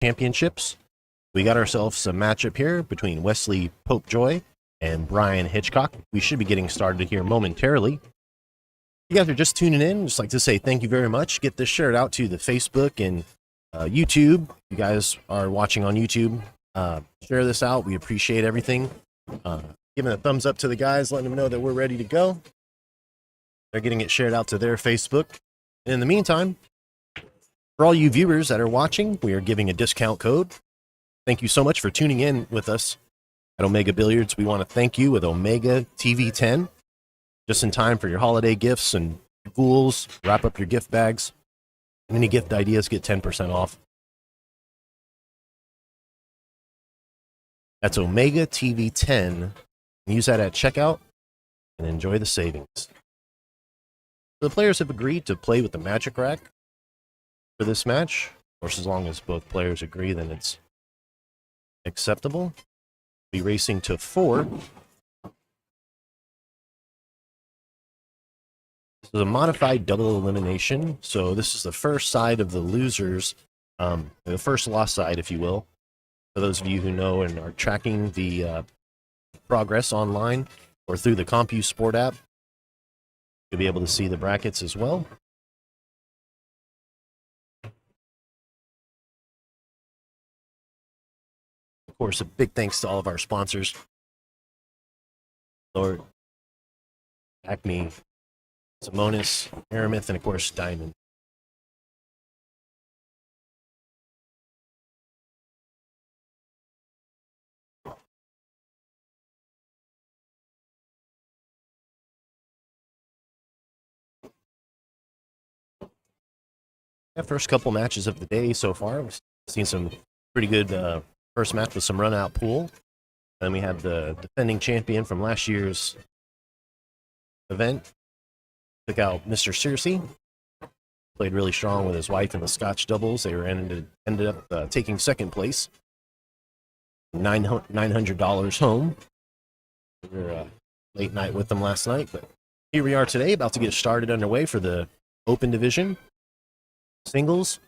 championships. We got ourselves a matchup here between Wesley Popejoy and Brian Hitchcock. We should be getting started here momentarily. If you guys are just tuning in, just like to say thank you very much. Get this shared out to the Facebook and YouTube. You guys are watching on YouTube. Share this out. We appreciate everything. Giving a thumbs up to the guys, letting them know that we're ready to go. They're getting it shared out to their Facebook. And in the meantime, for all you viewers that are watching, we are giving a discount code. Thank you so much for tuning in with us at Omega Billiards. We want to thank you with Omega TV 10, just in time for your holiday gifts and ghouls. Wrap up your gift bags. And any gift ideas get 10% off. That's Omega TV 10. Use that at checkout and enjoy the savings. The players have agreed to play with the magic rack for this match. Of course, as long as both players agree, then it's acceptable. Be racing to 4. This is a modified double elimination. So this is the first side of the losers, the first lost side, if you will. For those of you who know and are tracking the progress online or through the CompuSport app, you'll be able to see the brackets as well. Of course, a big thanks to all of our sponsors, Lord, Acme, Simonis, Aramith, and of course, Diamond. First couple matches of the day so far. We've seen some pretty good first match with some run-out pool. Then we have the defending champion from last year's event. Took out Mr. Searcy. Played really strong with his wife in the Scotch doubles. They ended up taking second place. $900 home. We were late night with them last night, but here we are today, about to get started underway for the Open Division. Singles.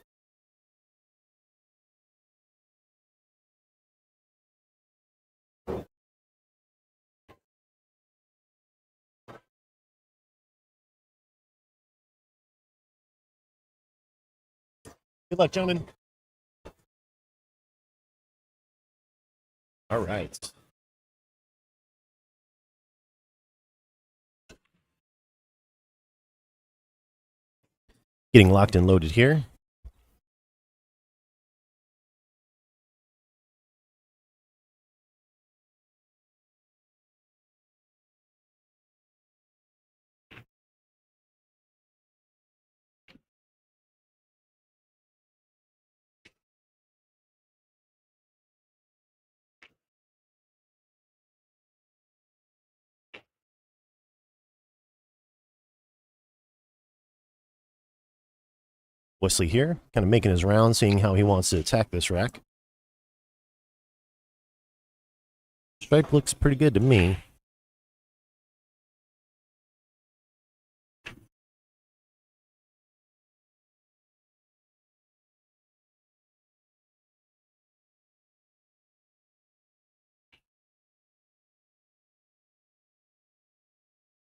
Good luck, gentlemen. All right. Getting locked and loaded here. Wesley here, kind of making his round, seeing how he wants to attack this rack. Stripe looks pretty good to me.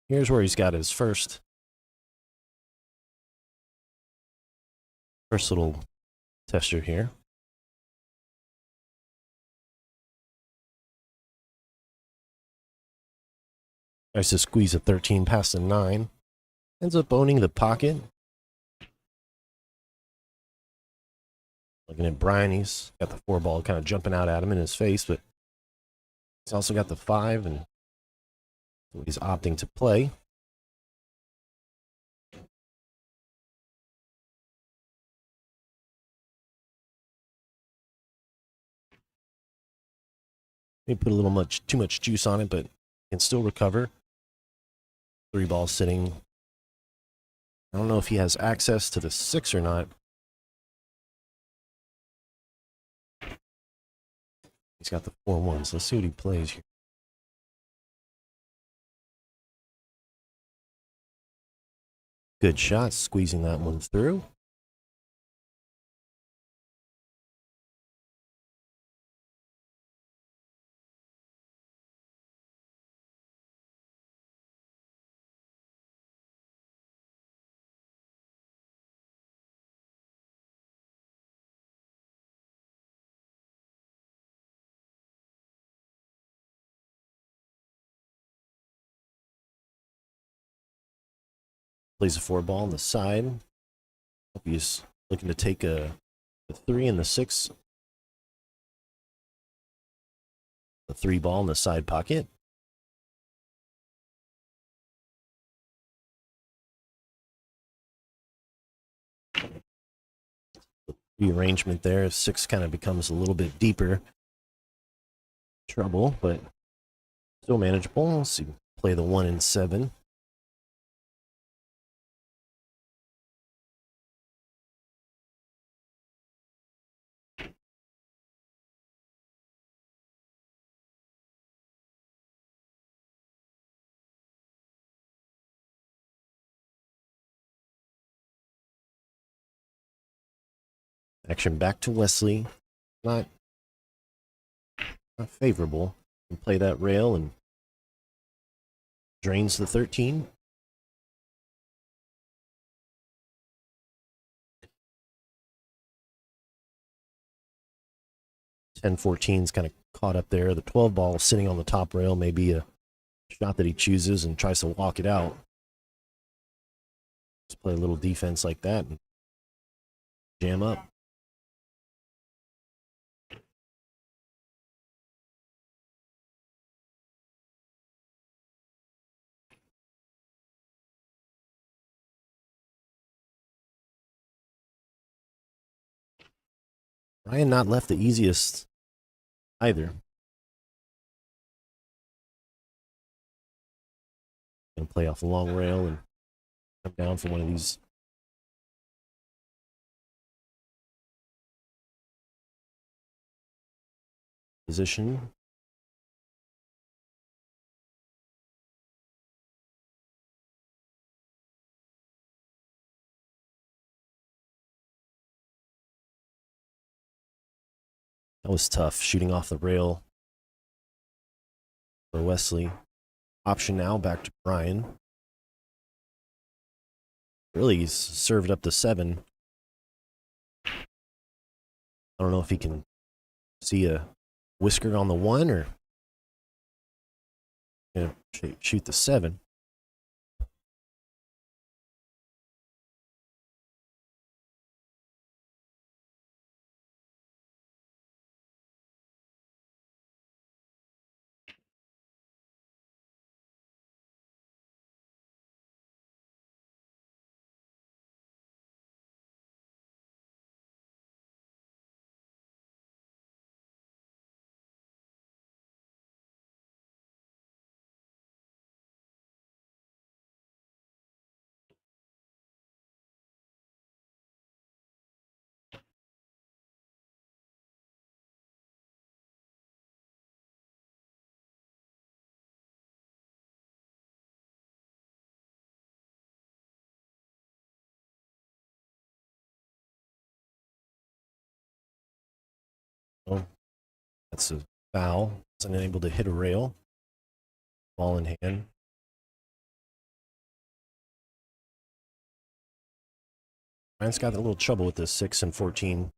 Here's where he's got his first little tester here. Tries to squeeze a 13 past a 9. Ends up owning the pocket. Looking at Brian, he's got the 4 ball kind of jumping out at him in his face, but he's also got the 5, and he's opting to play. He put a little too much juice on it, but can still recover. 3 balls sitting. I don't know if he has access to the 6 or not. He's got the 4-1s. Let's see what he plays here. Good shot, squeezing that one through. Plays a 4 ball on the side. Hope he's looking to take a 3 and the 6. The 3 ball in the side pocket. The arrangement there, 6 kind of becomes a little bit deeper. Trouble, but still manageable. Let's see, play the 1 and 7. Action back to Wesley. Not favorable. Can play that rail and drains the 13. (10-14's kind of caught up there. The 12 ball sitting on the top rail may be a shot that he chooses and tries to walk it out. Just play a little defense like that and jam up. Ryan not left the easiest either. Gonna play off a long rail and come down for one of these. Position. That was tough, shooting off the rail for Wesley. Option now back to Brian. Really, he's served up to 7. I don't know if he can see a whisker on the 1 or gonna shoot the 7. Oh, that's a foul. Wasn't able to hit a rail. Ball in hand. Ryan's got a little trouble with this 6 and 14.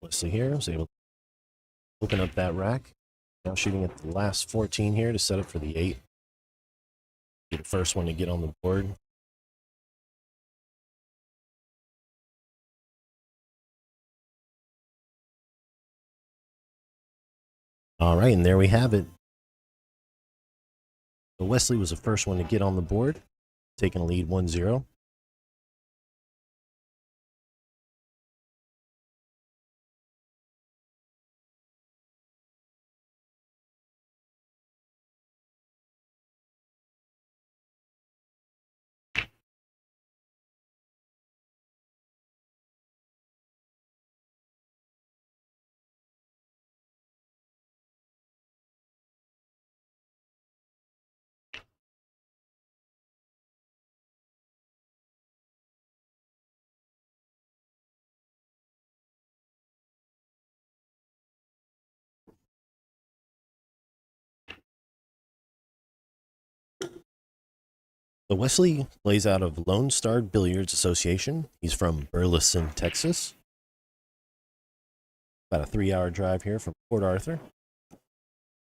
Wesley here was able to open up that rack. Now shooting at the last 14 here to set up for the 8. Be the first one to get on the board. All right, and there we have it. So Wesley was the first one to get on the board, taking a lead 1-0. So Wesley plays out of Lone Star Billiards Association. He's from Burleson, Texas. About a 3-hour drive here from Port Arthur.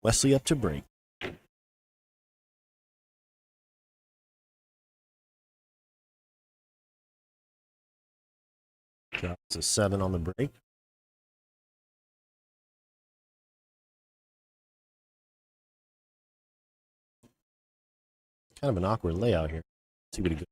Wesley up to break. Drops a 7 on the break. Kind of an awkward layout here. Let's see what he goes.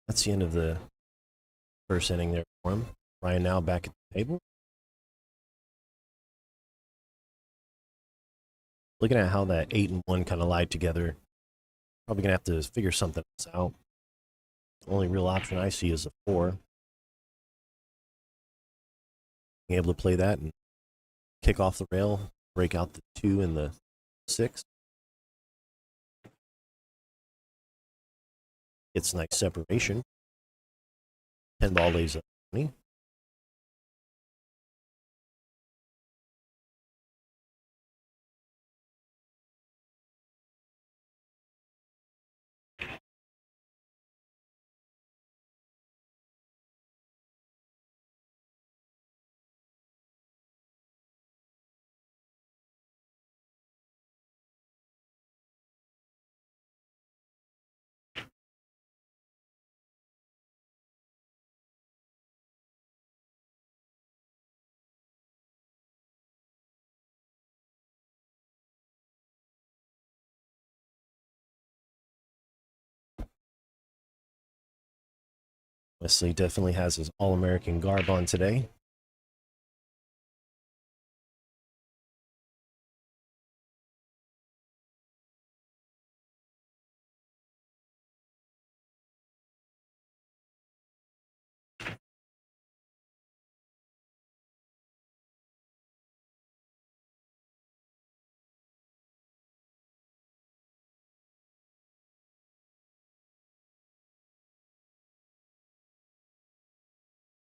That's the end of the first inning there for him. Ryan now back at the table. Looking at how that 8 and 1 kind of lied together, probably gonna have to figure something else out. The only real option I see is a 4. Being able to play that and kick off the rail, break out the 2 and the 6. It's nice separation. 10 ball lays up 20. Wesley definitely has his All-American garb on today.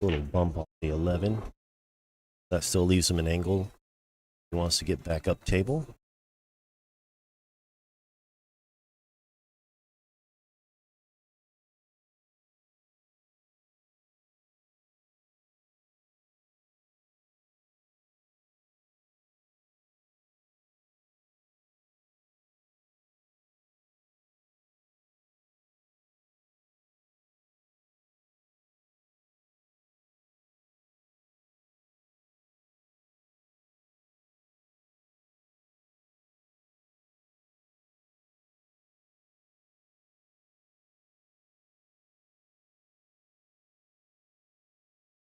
A little bump on the 11. That still leaves him an angle. He wants to get back up table.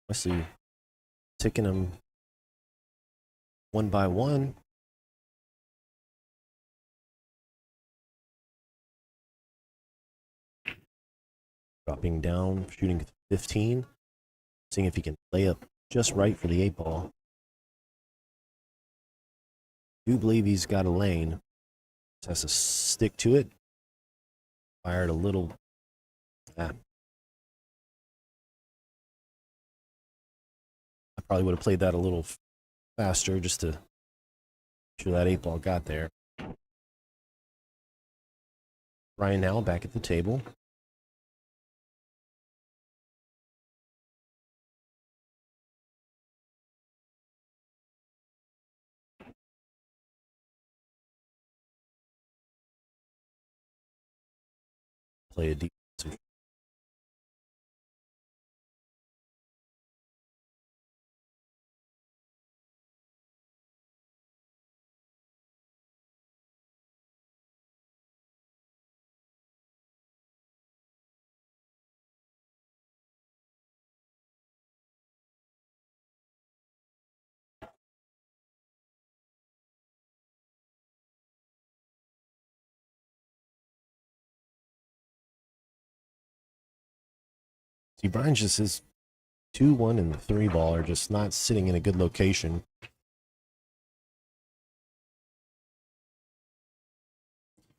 Wesley ticking him one by one. Dropping down, shooting 15. Seeing if he can lay up just right for the 8 ball. Do believe he's got a lane. Just has to stick to it. Fired a little. I probably would have played that a little faster just to make sure that 8 ball got there. Ryan now back at the table. Play a deep. See, Brian just is 2-1 and the 3 ball are just not sitting in a good location.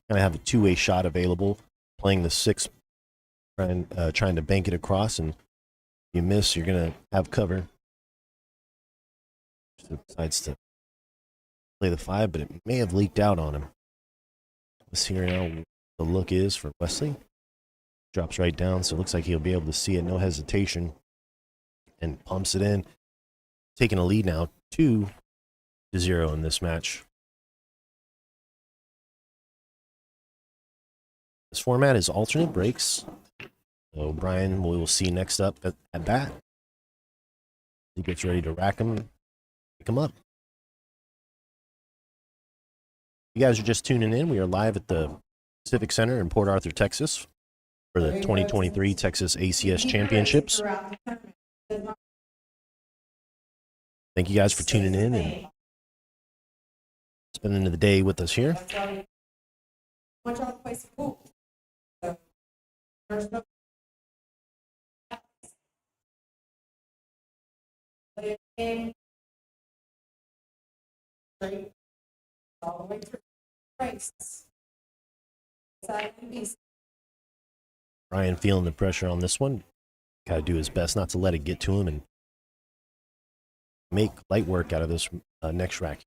Kind of have a two-way shot available, playing the 6, trying to bank it across, and you miss, you're going to have cover. So decides to play the 5, but it may have leaked out on him. Let's see now what the look is for Wesley. Drops right down, so it looks like he'll be able to see it, no hesitation, and pumps it in. Taking a lead now, 2-0 in this match. This format is alternate breaks. So Brian, we will see next up at bat. He gets ready to rack him, pick him up. You guys are just tuning in. We are live at the Civic Center in Port Arthur, Texas, for the 2023 Texas ACS Championships. Thank you guys for tuning in and spending the day with us here. Ryan feeling the pressure on this one. Got to do his best not to let it get to him and make light work out of this next rack.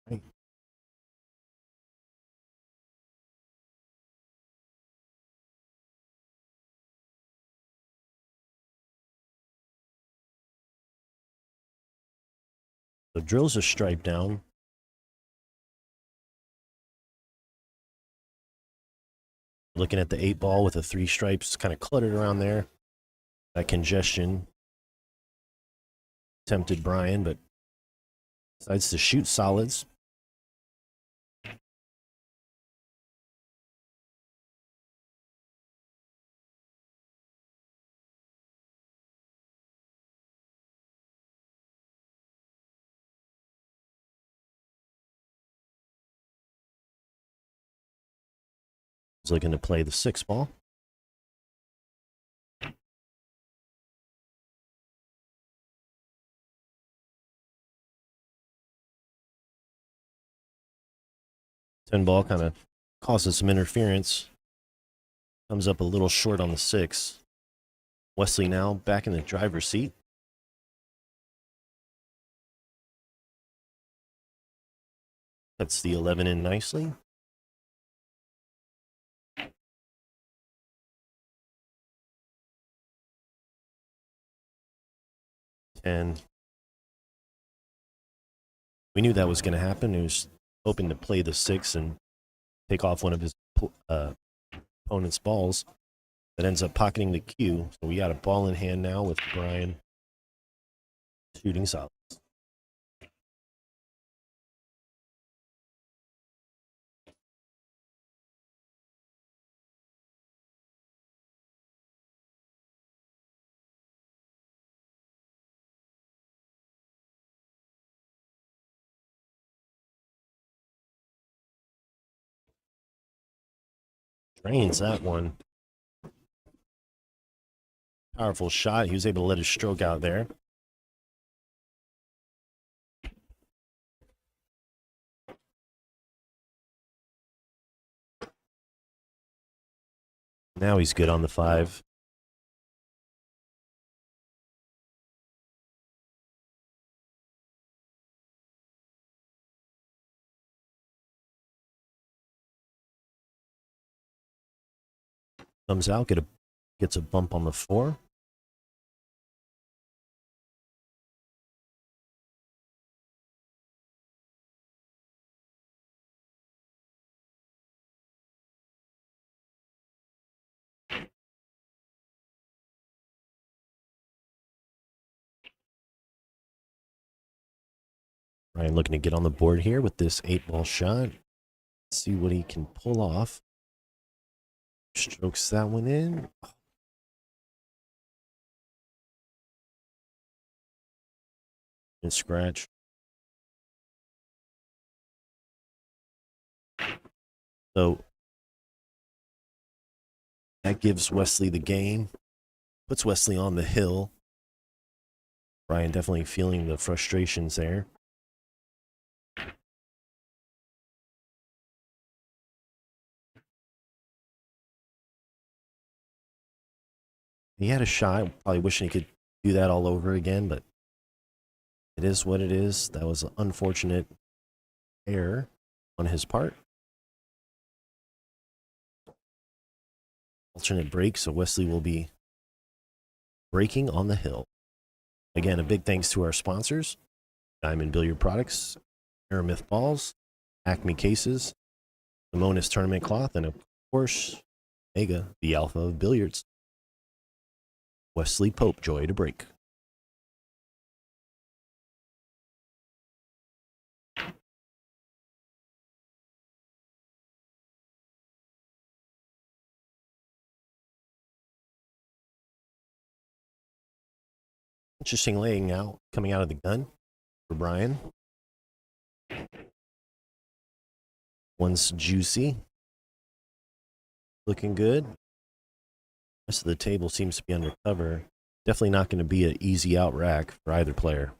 Right. So drills are striped down. Looking at the 8 ball with the 3 stripes kind of cluttered around there. That congestion tempted Brian, but decides to shoot solids. He's looking to play the 6 ball. Ten ball kind of causes some interference. Comes up a little short on the 6. Wesley now back in the driver's seat. That's the 11 in nicely. And we knew that was going to happen. He was hoping to play the 6 and take off one of his opponent's balls. That ends up pocketing the cue. So we got a ball in hand now with Brian shooting solids. Drains that one. Powerful shot. He was able to let his stroke out there. Now he's good on the 5. Comes out, gets a bump on the 4. Ryan looking to get on the board here with this 8 ball shot. See what he can pull off. Strokes that one in. And scratch. So that gives Wesley the game, puts Wesley on the hill. Brian definitely feeling the frustrations there. He had a shot, probably wishing he could do that all over again, but it is what it is. That was an unfortunate error on his part. Alternate break, so Wesley will be breaking on the hill. Again, a big thanks to our sponsors, Diamond Billiard Products, Aramith Balls, Acme Cases, Simonis Tournament Cloth, and of course, Mega, the alpha of billiards. Wesley Popejoy to break. Interesting laying out, coming out of the gun for Brian. One's juicy. Looking good. Rest of the table seems to be under cover. Definitely not going to be an easy out rack for either player.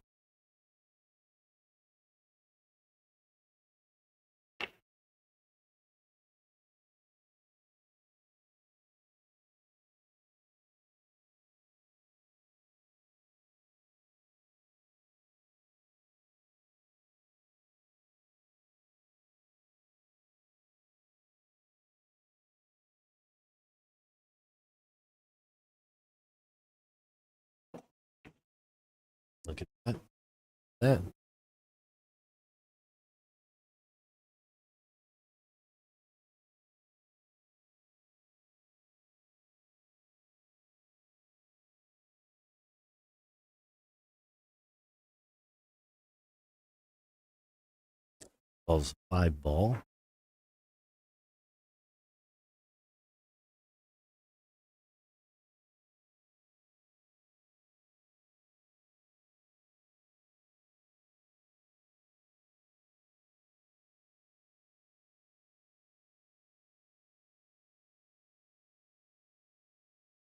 Look at that. That. Ball's 5 ball.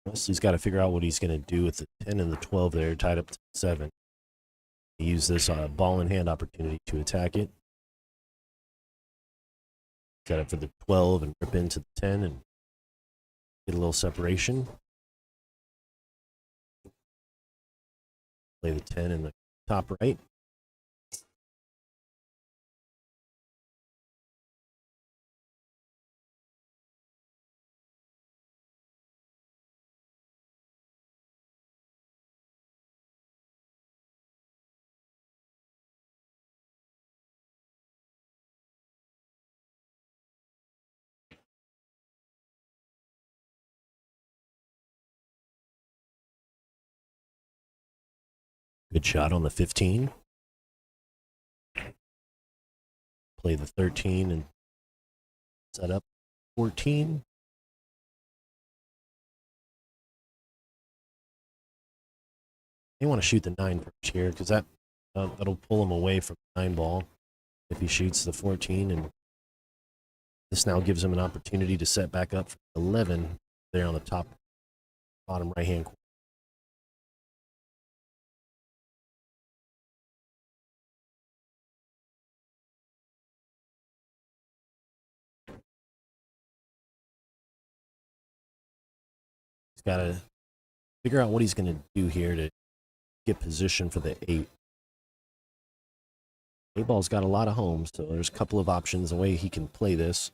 Wesley's got to figure out what he's going to do with the 10 and the 12 there, tied up to 7. He used this ball in hand opportunity to attack it. Set up for the 12 and rip into the 10 and get a little separation. Play the 10 in the top right. Good shot on the 15. Play the 13 and set up 14. You want to shoot the 9 first here because that'll pull him away from the 9 ball if he shoots the 14. And this now gives him an opportunity to set back up for 11 there on the top, bottom right hand corner. He's got to figure out what he's going to do here to get position for the 8. 8 ball's got a lot of homes, so there's a couple of options the way he can play this.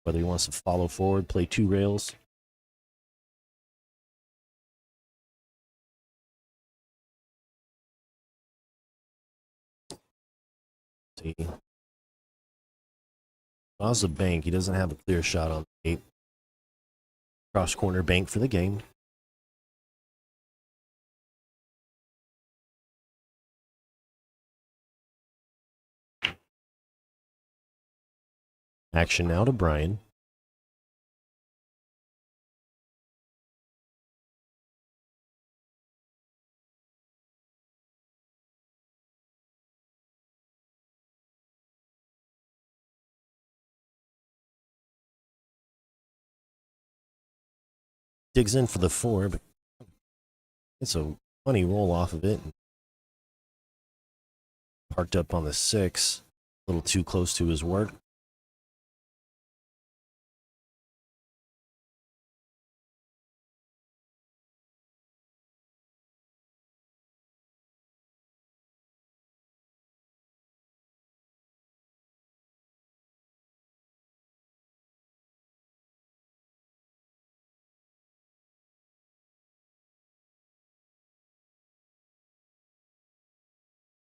Whether he wants to follow forward, play 2 rails. See. Draws the bank. He doesn't have a clear shot on the 8. Cross corner bank for the game. Action now to Brian. Digs in for the 4, but it's a funny roll off of it. Parked up on the 6, a little too close to his work.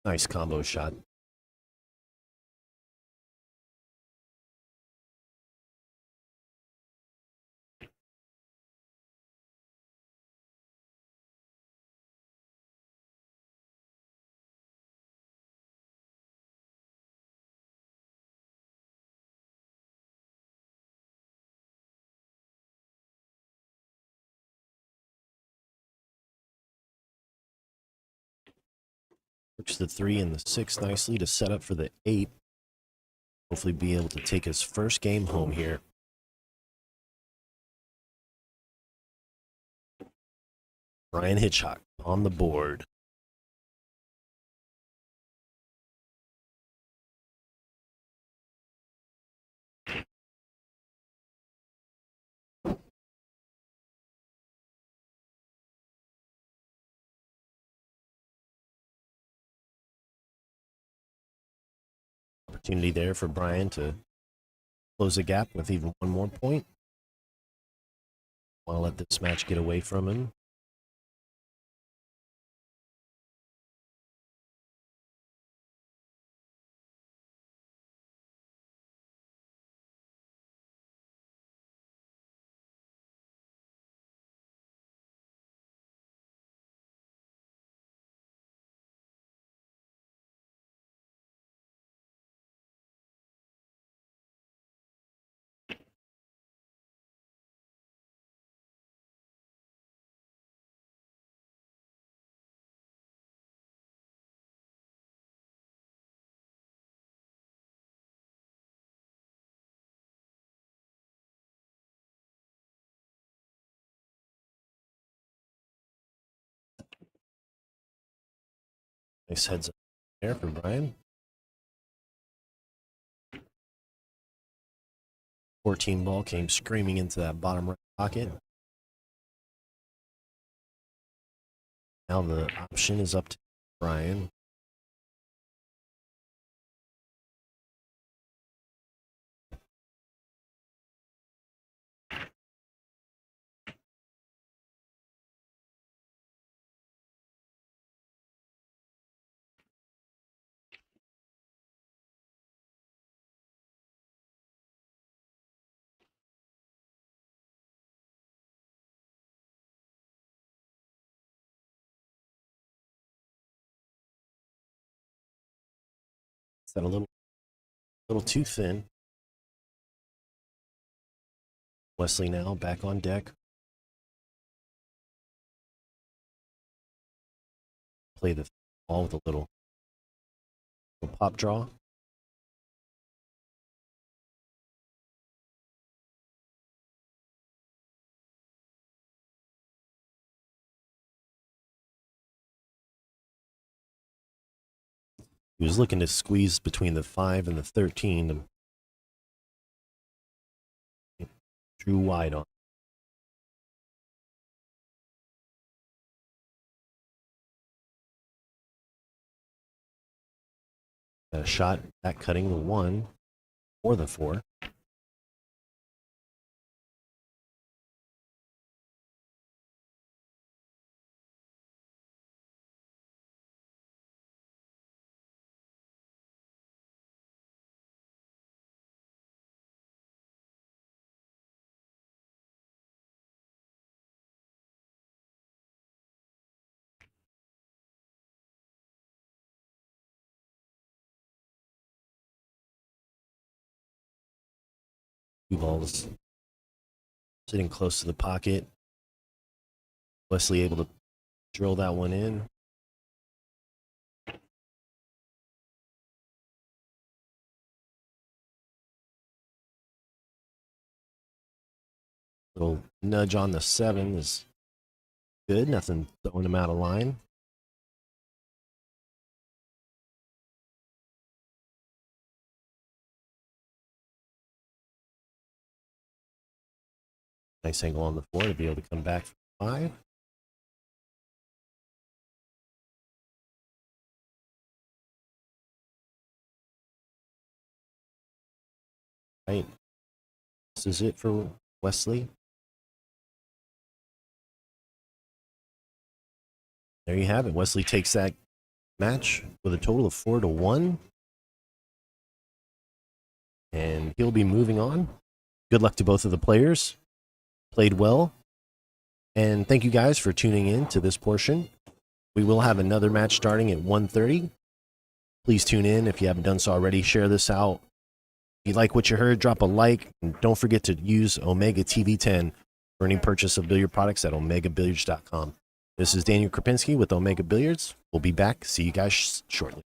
Nice combo shot. Works the 3 and the 6 nicely to set up for the 8. Hopefully be able to take his first game home here. Brian Hitchcock on the board. Opportunity there for Brian to close the gap with even one more point. Want to let this match get away from him. Nice heads up there for Brian. 14 ball came screaming into that bottom right pocket. Now the option is up to Brian. Is that a little too thin? Wesley now back on deck. Play the ball with a little pop draw. He was looking to squeeze between the 5 and the 13. Drew wide on. Got a shot back cutting the 1 or the 4. Two balls sitting close to the pocket. Wesley able to drill that one in. Little nudge on the 7 is good. Nothing throwing him out of line. Nice angle on the 4 to be able to come back for 5. Right. This is it for Wesley. There you have it. Wesley takes that match with a total of 4-1. And he'll be moving on. Good luck to both of the players. Played well. And thank you guys for tuning in to this portion. We will have another match starting at 1:30. Please tune in if you haven't done so already. Share this out. If you like what you heard, drop a like. And don't forget to use Omega TV10 for any purchase of billiard products at omegabilliards.com. This is Daniel Krapinski with Omega Billiards. We'll be back. See you guys shortly.